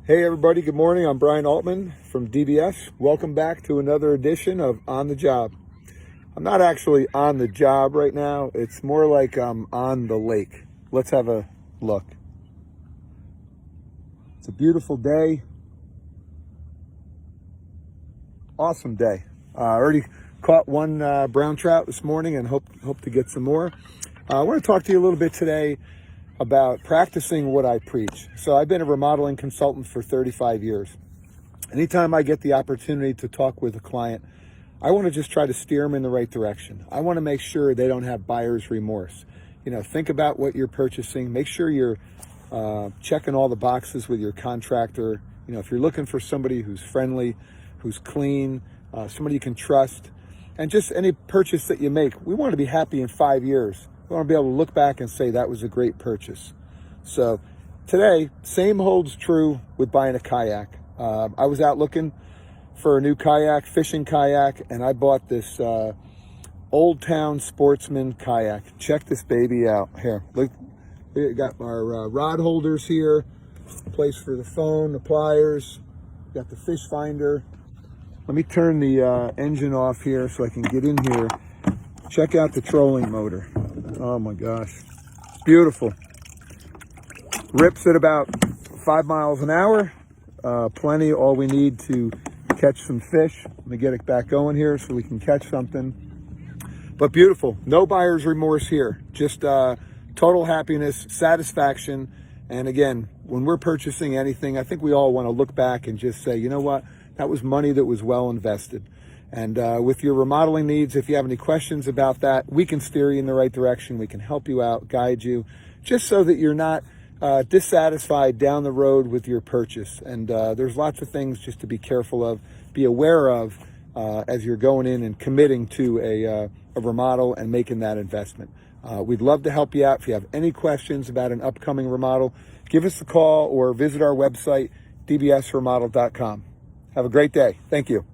Hey everybody, good morning. I'm Brian Altman from DBS. Welcome back to another edition of On the Job. I'm not actually on the job right now. It's more like I'm on the lake. Let's have a look. It's a beautiful day. Awesome day. I already caught one brown trout this morning and hope to get some more. I want to talk to you a little bit today about practicing what I preach. So I've been a remodeling consultant for 35 years. Anytime I get the opportunity to talk with a client, I want to just try to steer them in the right direction. I want to make sure they don't have buyer's remorse. Think about what you're purchasing. Make sure you're checking all the boxes with your contractor. If you're looking for somebody who's friendly, who's clean, somebody you can trust, and just any purchase that you make, we want to be happy in 5 years. We want to be able to look back and say that was a great purchase. So today, same holds true with buying a kayak. I was out looking for a new kayak, fishing kayak, and I bought this Old Town Sportsman kayak. Check this baby out. Here, look, we got our rod holders here, place for the phone, the pliers, got the fish finder. Let me turn the engine off here so I can get in here. Check out the trolling motor. Oh my gosh, it's beautiful. Rips at about 5 miles an hour. Plenty, all we need to catch some fish. Let me get it back going here so we can catch something. But beautiful, no buyer's remorse here. Just total happiness, satisfaction. And again, when we're purchasing anything, I think we all want to look back and just say, you know what, that was money that was well invested. And with your remodeling needs, if you have any questions about that, we can steer you in the right direction. We can help you out, guide you, just so that you're not dissatisfied down the road with your purchase. And there's lots of things just to be careful of, be aware of as you're going in and committing to a remodel and making that investment. We'd love to help you out. If you have any questions about an upcoming remodel, give us a call or visit our website, dbsremodel.com. Have a great day. Thank you.